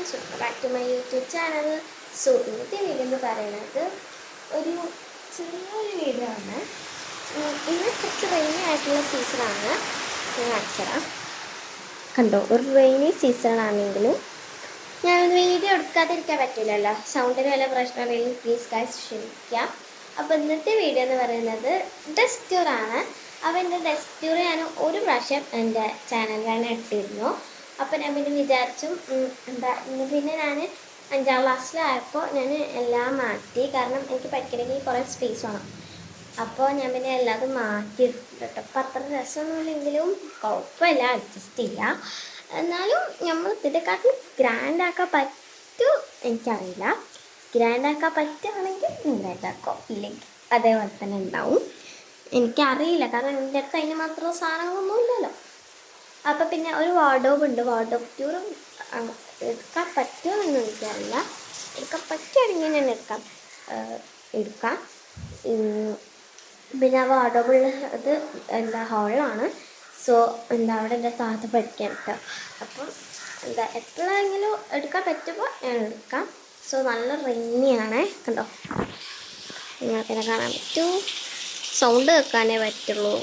Friends, welcome back to my YouTube channel. So ഇന്നത്തെ video എന്ന് പറയുന്നത് ഒരു ചെറിയൊരു വീഡിയോ ആണ്. ഇന്ന് കുറച്ച് റെയിനി ആയിട്ടുള്ള സീസണാണ്. ഞാൻ കാണിച്ചുതരാം. കണ്ടോ, ഒരു റെയിനി സീസണാണെങ്കിലും ഞാനൊരു വീഡിയോ എടുക്കാതിരിക്കാൻ പറ്റില്ലല്ലോ. സൗണ്ടിന് വല്ല പ്രശ്നമുണ്ടെങ്കിൽ പ്ലീസ് ഗൈസ് ക്ഷമിക്കുക. അപ്പോൾ ഇന്നത്തെ വീഡിയോ എന്ന് പറയുന്നത് ഡെസ്ക് ടൂറാണ്. അപ്പോൾ എൻ്റെ ഡെസ്ക് ടൂർ ഞാൻ ഒരു പ്രാവശ്യം എൻ്റെ ചാനലിലാണ് ഇട്ടിരുന്നു. അപ്പോൾ ഞാൻ പിന്നെ വിചാരിച്ചു പിന്നെ ഞാൻ 5ാം ക്ലാസ്സിലായപ്പോൾ ഞാൻ എല്ലാം മാറ്റി. കാരണം എനിക്ക് പഠിക്കണമെങ്കിൽ കുറേ സ്പേസ് വേണം. അപ്പോൾ ഞാൻ പിന്നെ എല്ലാതും മാറ്റിയിട്ടുണ്ട് കേട്ടോ. അപ്പോൾ അത്ര രസമൊന്നുമില്ലെങ്കിലും കുഴപ്പമില്ല, അഡ്ജസ്റ്റ് ചെയ്യാം. എന്നാലും നമ്മൾ ഇതിനെക്കാട്ടും ഗ്രാൻഡാക്കാൻ പറ്റുമോ എനിക്കറിയില്ല. ഗ്രാൻഡാക്കാൻ പറ്റുകയാണെങ്കിൽ ഗ്രാൻഡാക്കോ, ഇല്ലെങ്കിൽ അതേപോലെ തന്നെ ഉണ്ടാവും. എനിക്കറിയില്ല, കാരണം എൻ്റെ അടുത്ത് അതിന് മാത്രം സാധനങ്ങളൊന്നും ഇല്ലല്ലോ. അപ്പം പിന്നെ ഒരു വാർഡ്രോബ് ഉണ്ട്. വാർഡ്രോബ് ടൂറും എടുക്കാൻ പറ്റുമോ എന്ന് എനിക്കറിയില്ല. എടുക്കാൻ പറ്റുകയാണെങ്കിൽ ഞാൻ എടുക്കാം. പിന്നെ ആ വാർഡ്രോബുള്ള ഇത് ഹാളിലാണ്. സോ അവിടെ എൻ്റെ താത്ത പഠിക്കാൻ കേട്ടോ. അപ്പം എപ്പോഴെങ്കിലും എടുക്കാൻ പറ്റുമ്പോൾ ഞാൻ എടുക്കാം. സോ നല്ല റെയിനിയാണ്, കണ്ടോ, നിങ്ങൾക്കിനെ കാണാൻ പറ്റൂ. സൗണ്ട് കേൾക്കാനേ പറ്റുള്ളൂ.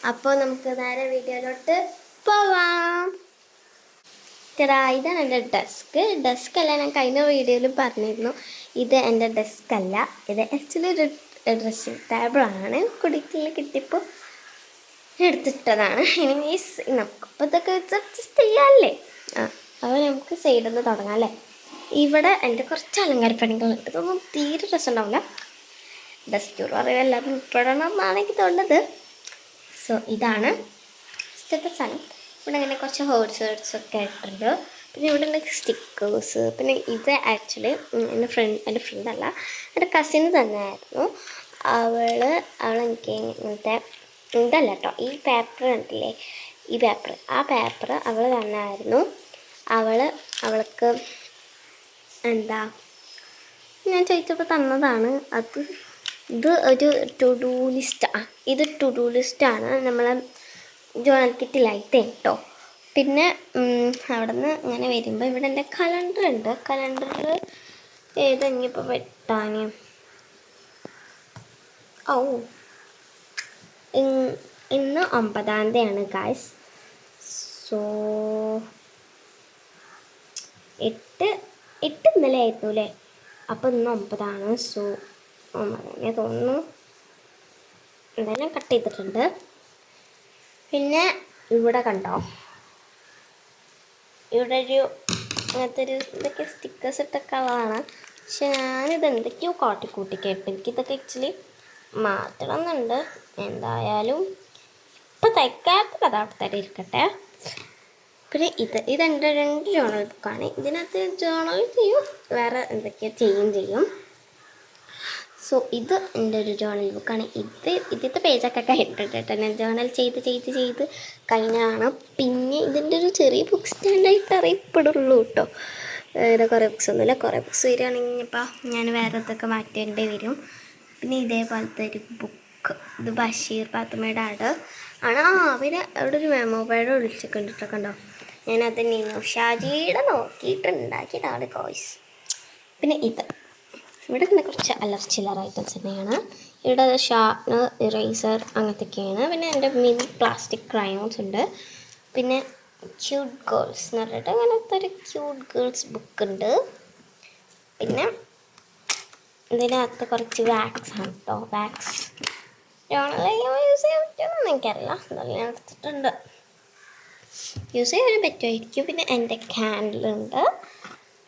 അപ്പോൾ നമുക്ക് നേരെ വീഡിയോയിലോട്ട് പോവാം. ഇതാണ് എൻ്റെ ഡെസ്ക് അല്ല, ഞാൻ കഴിഞ്ഞ വീഡിയോയിൽ പറഞ്ഞിരുന്നു ഇത് എൻ്റെ ഡെസ്ക് അല്ല, ഇത് ആക്ച്വലി ഒരു ഡ്രസ്സിങ് ടേബിളാണ്. കുടിക്കിൽ കിട്ടിയപ്പോൾ എടുത്തിട്ടതാണ്. എനിവേസ് നമുക്കിപ്പോൾ ഇതൊക്കെ വെച്ച് അഡ്ജസ്റ്റ് ചെയ്യാമല്ലേ. അപ്പോൾ നമുക്ക് സൈഡിൽ നിന്ന് തുടങ്ങാം അല്ലേ. ഇവിടെ എൻ്റെ കുറച്ച് അലങ്കാരപ്പണികളുണ്ട്. ഇതൊന്നും തീരെ രസമുണ്ടാവില്ല. ഡെസ്ക് ടൂർ പറയുക എല്ലാവരും ഉൾപ്പെടണം എന്നാണ് എനിക്ക് തോന്നുന്നത്. സോ ഇതാണ് ഇഷ്ടത്തെ സ്ഥലം. ഇവിടെ അങ്ങനെ കുറച്ച് ഹേർട്സൊക്കെ ആയിട്ടുണ്ട്. പിന്നെ ഇവിടെ ഉണ്ട് സ്റ്റിക്കേഴ്സ്. പിന്നെ ഇത് ആക്ച്വലി എൻ്റെ ഫ്രണ്ടല്ല, എൻ്റെ കസിന് തന്നെയായിരുന്നു. അവളെനിക്ക് ഇങ്ങനത്തെ ഇതല്ല കേട്ടോ, ഈ പേപ്പർ കണ്ടില്ലേ, ആ പേപ്പർ അവൾ തന്നെയായിരുന്നു. അവൾക്ക് ഞാൻ ചോദിച്ചപ്പോൾ തന്നതാണ്. ഇത് ഒരു ടു ഡു ലിസ്റ്റാണ്. ഇത് ടു ഡു ലിസ്റ്റാണ് നമ്മളെ ജേണൽ കിറ്റിലായിട്ട് കേട്ടോ. പിന്നെ അവിടെ നിന്ന് ഇങ്ങനെ വരുമ്പോൾ ഇവിടെ എൻ്റെ കലണ്ടർ ഉണ്ട്. കലണ്ടറിൽ ഏതെങ്കിപ്പോൾ വെട്ടാൻ ഇന്ന് 9-ാം തീയതിയാണ് ഗായ്സ്. സോ 8 ഇന്നലെ ആയിരുന്നു അല്ലേ. അപ്പോൾ ഇന്ന് 9-ആണ്. സോ 9 തോന്നുന്നു. എന്തായാലും കട്ട് ചെയ്തിട്ടുണ്ട്. പിന്നെ ഇവിടെ കണ്ടോ, ഇവിടെ അങ്ങനത്തെ ഇതൊക്കെ സ്റ്റിക്കേഴ്സ് ഇട്ടൊക്കെ ഉള്ളതാണ്. പക്ഷെ ഞാനിത് എന്തൊക്കെയോ കാട്ടിക്കൂട്ടി കേട്ടു. എനിക്കിതൊക്കെ ആക്ച്വലി മാറ്റണം എന്നുണ്ട്. എന്തായാലും ഇപ്പം തയ്ക്കാത്തത് അതവിടെ തന്നെ ഇരിക്കട്ടെ. പിന്നെ ഇതെൻ്റെ 2 ജേണൽ ബുക്കാണ്. ഇതിനകത്ത് ജേണൽ ചെയ്യും, വേറെ എന്തൊക്കെയോ ചെയ്യും. സോ ഇത് എൻ്റെ ഒരു ജേണൽ ബുക്കാണ്. ഇതിൻ്റെ പേജൊക്കെ കഴിഞ്ഞിട്ടുണ്ട് കേട്ടോ. ഞാൻ ജേണൽ ചെയ്ത് കഴിഞ്ഞാണ്. പിന്നെ ഇതിൻ്റെ ഒരു ചെറിയ ബുക്ക് സ്റ്റാൻഡായിട്ട് അറിയപ്പെടുള്ളൂ കേട്ടോ. ഇത് കുറേ ബുക്സ് ഒന്നുമില്ല. കുറേ ബുക്സ് വരികയാണെങ്കിൽ ഇപ്പോൾ ഞാൻ വേറെ ഇതൊക്കെ മാറ്റേണ്ടി വരും. പിന്നെ ഇതേപോലത്തെ ഒരു ബുക്ക്, ഇത് ബഷീർ പാത്തുമ്മയുടെ ആട് ആണ്. പിന്നെ അവിടെ ഒരു മെമ്മോ പാഡ് വിളിച്ചൊക്കെ ഉണ്ടിട്ടൊക്കെ ഉണ്ടോ. ഞാനത് ഷാജിയുടെ നോക്കിയിട്ടുണ്ടാക്കിയതാണ് കോയ്സ്. പിന്നെ ഇവിടെ പിന്നെ കുറച്ച് ചില്ലറ ഐറ്റംസ് തന്നെയാണ്. ഇവിടെ ഷാർപ്നർ, ഇറേസർ അങ്ങനത്തെയൊക്കെയാണ്. പിന്നെ എൻ്റെ മിനി പ്ലാസ്റ്റിക് ക്രയോൺസ് ഉണ്ട്. പിന്നെ ക്യൂട്ട് ഗേൾസ് എന്ന് പറഞ്ഞിട്ട് അങ്ങനത്തെ ഒരു ക്യൂട്ട് ഗേൾസ് ബുക്ക് ഉണ്ട്. പിന്നെ ഇതിനകത്ത് കുറച്ച് വാക്സ് ആണ് കേട്ടോ. വാക്സ് യൂസ് ചെയ്യാൻ പറ്റുമെന്നൊന്നും എനിക്കറിയില്ല. എന്നാലും ഞാൻ എടുത്തിട്ടുണ്ട്. യൂസ് ചെയ്യാൻ പറ്റുമായിരിക്കും. പിന്നെ എൻ്റെ ക്യാൻഡിലുണ്ട്.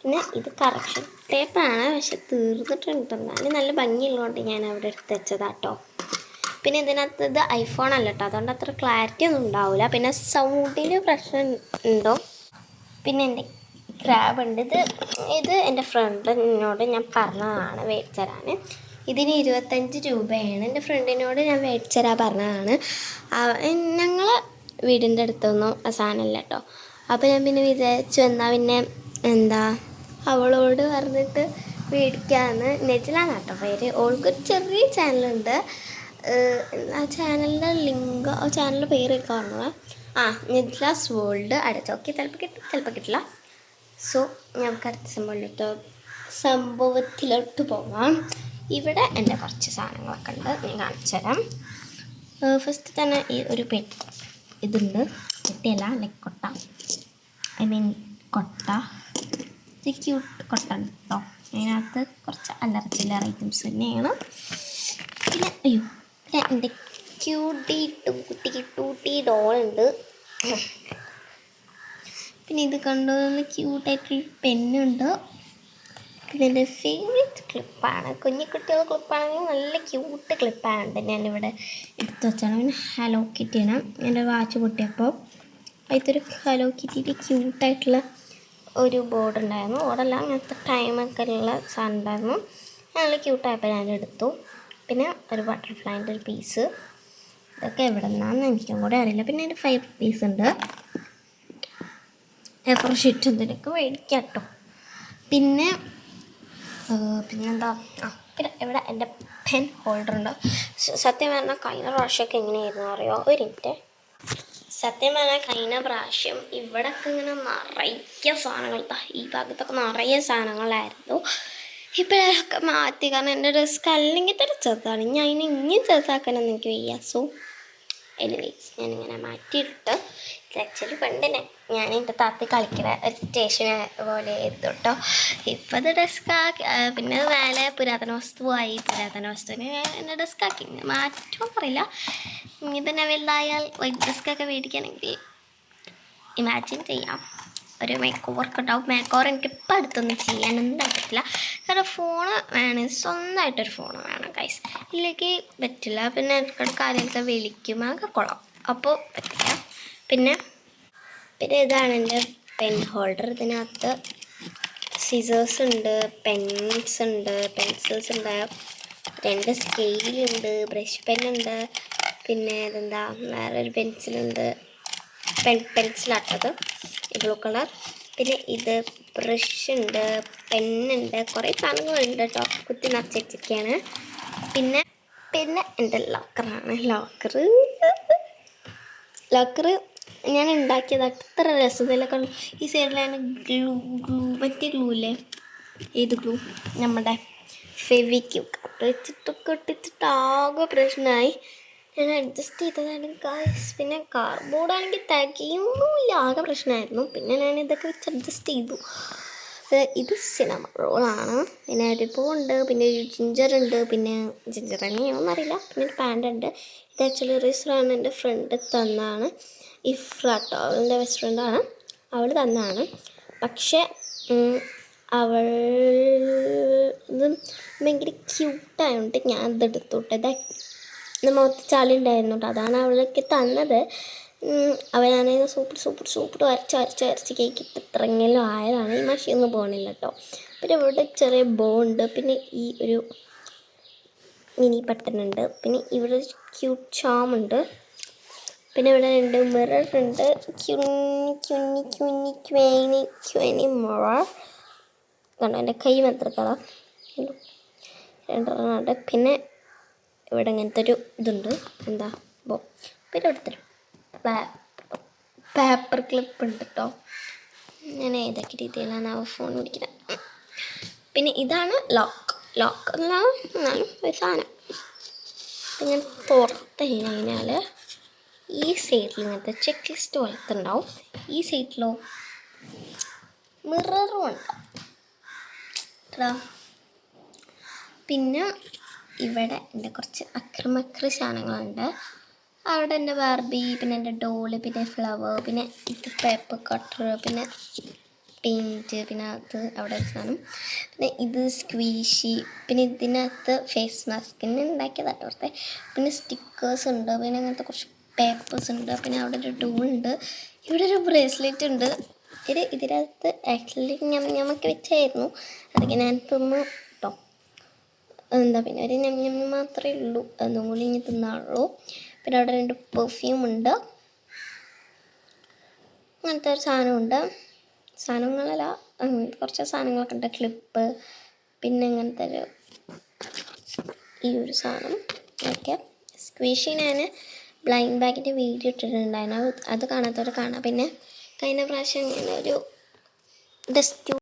പിന്നെ ഇത് കറക്ഷൻ ടേപ്പാണ്, പക്ഷെ തീർന്നിട്ടുണ്ട്. എന്നാലും നല്ല ഭംഗിയുള്ളതുകൊണ്ട് ഞാൻ അവിടെ എടുത്ത് വെച്ചതാട്ടോ. പിന്നെ ഇതിനകത്ത് ഇത് ഐഫോൺ അല്ല കേട്ടോ, അതുകൊണ്ട് അത്ര ക്ലാരിറ്റി ഒന്നും ഉണ്ടാവില്ല. പിന്നെ സൗണ്ടിന് പ്രശ്നം ഉണ്ടോ. പിന്നെ എൻ്റെ ക്രാബ് ഉണ്ട്. ഇത് എൻ്റെ ഫ്രണ്ടിനോട് ഞാൻ പറഞ്ഞതാണ് മേടിച്ചു തരാൻ. ഇതിന് 25 രൂപയാണ്. എൻ്റെ ഫ്രണ്ടിനോട് ഞാൻ മേടിച്ചു തരാൻ പറഞ്ഞതാണ്. ഞങ്ങൾ വീടിൻ്റെ അടുത്തൊന്നും സാധനമില്ല കേട്ടോ. അപ്പോൾ ഞാൻ പിന്നെ വിചാരിച്ചു എന്നാൽ പിന്നെ അവളോട് പറഞ്ഞിട്ട് മേടിക്കാമെന്ന്. നെജിലാന്ന് കേട്ടോ പേര്. ഓൾക്കൊരു ചെറിയ ചാനലുണ്ട്. ആ ചാനലിൻ്റെ ലിങ്ക്, ആ ചാനലിൻ്റെ പേരൊക്കെ ഓർമ്മ നെജിലാസ് വേൾഡ് അടച്ചോക്കി ചിലപ്പോൾ കിട്ടും, ചിലപ്പോൾ കിട്ടില്ല. സോ ഞങ്ങൾക്ക് അടുത്ത സംഭവത്തിലോട്ട് പോകാം. ഇവിടെ എൻ്റെ കുറച്ച് സാധനങ്ങളൊക്കെ ഉണ്ട്, ഞാൻ കാണിച്ചു തരാം. ഫസ്റ്റ് തന്നെ ഈ ഒരു ഇതുണ്ട്, പെട്ടിയല്ല, ലൈക്ക് കൊട്ട, ഐ മീൻ കൊട്ട. ഇത് ക്യൂട്ട് കൊട്ട ഉണ്ട് കേട്ടോ. അതിനകത്ത് കുറച്ച് അല്ലറ ചില്ലറ ഐറ്റംസ് തന്നെയാണ്. പിന്നെ പിന്നെ എൻ്റെ ടൂട്ടി ഡോളുണ്ട്. പിന്നെ ഇത് കണ്ടുവന്ന് ക്യൂട്ടായിട്ടൊരു പെന്നുണ്ട്. പിന്നെ എൻ്റെ ഫേവറേറ്റ് ക്ലിപ്പാണ്, കുഞ്ഞിക്കുട്ടികളുടെ ക്ലിപ്പാണെങ്കിൽ നല്ല ക്യൂട്ട് ക്ലിപ്പാണ്. ഞാനിവിടെ എടുത്തു വെച്ചാണ്. പിന്നെ ഹലോ കിറ്റിയാണ്. എൻ്റെ വാച്ച് പൊട്ടിയപ്പോൾ അതിലൊരു ഹലോ കിറ്റിയുടെ ക്യൂട്ടായിട്ടുള്ള ഒരു ബോർഡ് ഉണ്ടായിരുന്നു. ബോർഡല്ല, അങ്ങനത്തെ ടൈമൊക്കെ ഉള്ള സാധനം ഉണ്ടായിരുന്നു. നല്ല ക്യൂട്ടായപ്പോൾ ഞാനെടുത്തു. പിന്നെ ഒരു ബട്ടർഫ്ലൈൻ്റെ ഒരു പീസ്, ഇതൊക്കെ എവിടെ നിന്നാണെന്ന് എനിക്കും കൂടെ അറിയില്ല. പിന്നെ ഒരു 5 പീസ് ഉണ്ട്. പേപ്പർ ഷീറ്റ് എന്തിനൊക്കെ മേടിക്കാം കേട്ടോ. പിന്നെന്താ, പിന്നെ ഇവിടെ എൻ്റെ പെൻ ഹോൾഡർ ഉണ്ട്. സത്യം പറഞ്ഞാൽ കഴിഞ്ഞ പ്രാവശ്യമൊക്കെ എങ്ങനെയായിരുന്നു അറിയോ, ഒരു മിനിറ്റ്. സത്യം പറഞ്ഞാൽ കഴിഞ്ഞ പ്രാവശ്യം ഇവിടെയൊക്കെ ഇങ്ങനെ നിറയെ സാധനങ്ങൾ, ഈ ഭാഗത്തൊക്കെ നിറയെ സാധനങ്ങളായിരുന്നു. ഇപ്പോഴൊക്കെ മാറ്റി, കാരണം എൻ്റെ ഡെസ്ക് അല്ലെങ്കിൽ തന്നെ ചെറുതാണ്. ഞാൻ ഇനി ചെറുതാക്കാനൊന്നും എനിക്ക് വയ്യ. സോ എനിവേസ് ഞാനിങ്ങനെ മാറ്റിയിട്ട്, ഇത് ആക്ച്വലി പണ്ടിനെ ഞാൻ എൻ്റെ താത്തി കളിക്കുന്ന ഒരു സ്റ്റേഷന് പോലെ ചെയ്തു കേട്ടോ. ഇപ്പോൾ അത് ഡെസ്കാക്കി, പിന്നെ മേലെ പുരാതന വസ്തുവായി. പുരാതന വസ്തുവിന് എൻ്റെ ഡെസ്കാക്കി മാറ്റുമെന്ന് അറിയില്ല. ഇനി പിന്നെ വലുതായാൽ വൈറ്റ് ഡെസ്കൊക്കെ മേടിക്കുകയാണെങ്കിൽ ഇമാജിൻ ചെയ്യാം, ഒരു മേക്ക് ഓവർക്ക് ഉണ്ടാവും. മേക്ക് ഓവർ എനിക്കിപ്പോൾ അടുത്തൊന്നും ചെയ്യാനൊന്നും പറ്റില്ല, കാരണം ഫോണ് വേണം, സ്വന്തമായിട്ടൊരു ഫോൺ വേണം ഗൈസ്, ഇല്ലെങ്കിൽ പറ്റില്ല. പിന്നെ ഇടയ്ക്കിടയ്ക്ക് കാര്യമൊക്കെ വിളിക്കും, അതൊക്കെ കൊള്ളാം, അപ്പോൾ പറ്റില്ല. പിന്നെ ഇതാണ് എൻ്റെ പെൻ ഹോൾഡർ. ഇതിനകത്ത് സിസേഴ്സ് ഉണ്ട്, പെൻസ് ഉണ്ട്, പെൻസിൽസ് ഉണ്ട്, 2 സ്കെയിലുണ്ട്, ബ്രഷ് പെന്നുണ്ട്, പിന്നെ ഇതെന്താ വേറൊരു പെൻസിലുണ്ട്, പെൻസിലാട്ടത് ബ്ലൂ കളർ. പിന്നെ ഇത് ബ്രഷ് ഉണ്ട്, പെന്നുണ്ട്, കുറേ സാധനങ്ങളുണ്ട് കേട്ടോ, കുത്തി നിറച്ചിരിക്കുകയാണ്. പിന്നെ എൻ്റെ ലോക്കറാണ്. ലോക്കറ് ഞാൻ ഉണ്ടാക്കിയത് അത്ര രസത്തിലൊക്കെ. ഈ സൈഡിലാണ് മറ്റേ ഗ്ലൂ ഇല്ലേ, ഏത് ഗ്ലൂ, നമ്മുടെ ഫെവിക്വിക്ക് വെച്ചിട്ടൊക്കെ ഒട്ടിച്ചിട്ട് ആകെ പ്രശ്നമായി. ഞാൻ അഡ്ജസ്റ്റ് ചെയ്തതാണ് ഗൈസ്. പിന്നെ കാർഡ്ബോർഡാണെങ്കിൽ തികയൊന്നുമില്ല, ആകെ പ്രശ്നമായിരുന്നു. പിന്നെ ഞാൻ ഇതൊക്കെ വെച്ച് അഡ്ജസ്റ്റ് ചെയ്തു. ഇത് സിനമ റോളാണ്, പിന്നെ ഒരു പൂവുണ്ട്, പിന്നെ ഒരു ജിഞ്ചറുണ്ട്, പിന്നെ ജിഞ്ചർ തന്നെയാണെന്ന് അറിയില്ല. പിന്നെ ഒരു പാൻ്റുണ്ട്. ഇത് ആക്ച്വലി റീസറാണ്, എൻ്റെ ഫ്രണ്ട് തന്നാണ്. ഇഫ്രാട്ടോ, അവളുടെ ബെസ്റ്റ് ഫ്രണ്ടാണ്, അവൾ തന്നാണ്. പക്ഷേ അവൾ ഇത് ഭയങ്കര ക്യൂട്ടായതുകൊണ്ട് ഞാൻ ഇതെടുത്തോട്ടെ. മുഖത്ത് ചളി ഉണ്ടായിരുന്നു കേട്ടോ, അതാണ് അവൾക്ക് തന്നത്. അവനാണെങ്കിൽ സൂപ്പർ വരച്ച് കേക്ക് ഇത്രയെങ്കിലും ആയതാണ്. ഈ മഷിയൊന്നും പോകണില്ല കേട്ടോ. പിന്നെ ഇവിടെ ചെറിയ ബോ ഉണ്ട്, പിന്നെ ഈ ഒരു മിനി ബട്ടനുണ്ട്, പിന്നെ ഇവിടെ ഒരു ക്യൂട്ട് ചാമുണ്ട്, പിന്നെ ഇവിടെ 2 മിററുണ്ട്, ക്യൂനി മിറർ കണ്ടോ, എൻ്റെ കൈ മാത്രം കളർ 2 പിന്നെ ഇവിടെ ഇങ്ങനത്തെ ഒരു ഇതുണ്ട്, എന്താ ബോ. പിന്നെ ഇവിടുത്തെ പേപ്പർ ക്ലിപ്പ് ഉണ്ട് കേട്ടോ. ഞാൻ ഏതൊക്കെ രീതിയിലാണ് ഫോൺ പിടിക്കുന്നത്. പിന്നെ ഇതാണ് ലോക്ക് എന്നാലും ഒരു സാധനം. പിന്നെ ഞാൻ പുറത്ത് കഴിഞ്ഞാൽ ഈ സൈഡിൽ ഇങ്ങനത്തെ ചെക്ക് ലിസ്റ്റ് പോലത്തെ ഉണ്ടാവും, ഈ സൈഡിലോ മിററും ഉണ്ടാവും. പിന്നെ ഇവിടെ എൻ്റെ കുറച്ച് അക്രമക്ര സാധനങ്ങളുണ്ട്. അവിടെ എൻ്റെ ബാർബി, പിന്നെ എൻ്റെ ഡോള്, പിന്നെ ഫ്ലവർ, പിന്നെ ഇത് പേപ്പർ കട്ടർ, പിന്നെ പെയിൻറ്റ്, പിന്നെ അത് അവിടെ ഒരു സാധനം, പിന്നെ ഇത് സ്ക്വീഷി, പിന്നെ ഇതിനകത്ത് ഫേസ് മാസ്കിന് ഉണ്ടാക്കിയതാട്ടോ അവിടുത്തെ. പിന്നെ സ്റ്റിക്കേഴ്സ് ഉണ്ട്, പിന്നെ അങ്ങനത്തെ കുറച്ച് പേപ്പേഴ്സ് ഉണ്ട്, പിന്നെ അവിടെ ഒരു ഡോളുണ്ട്, ഇവിടെ ഒരു ബ്രേസ്ലെറ്റ് ഉണ്ട്. ഇതിനകത്ത് ആക്ച്വലി ഞമ്മക്ക് വെച്ചായിരുന്നു, അതൊക്കെ ഞാൻ തിന്നു കേട്ടോ. പിന്നെ ഒരു ഞമ്മ മാത്രമേ ഉള്ളൂ, അതും കൂടി ഇനി തിന്നാളുള്ളൂ. പിന്നെ അവിടെ 2 പെർഫ്യൂം ഉണ്ട്, അങ്ങനത്തെ ഒരു സാധനമുണ്ട്. സാധനങ്ങളല്ല, കുറച്ച് സാധനങ്ങളൊക്കെ ഉണ്ട്, ക്ലിപ്പ്, പിന്നെ അങ്ങനത്തെ ഈ ഒരു സാധനം ഒക്കെ. സ്ക്വീഷി ഞാൻ ബ്ലൈൻഡ് ബാഗിൻ്റെ വീഡിയോ ഇട്ടിട്ടുണ്ടായിരുന്നു, അത് കാണാത്തവരെ കാണാം. പിന്നെ കഴിഞ്ഞ പ്രാവശ്യം ഇങ്ങനെ ഒരു ഡെസ്ക്യൂ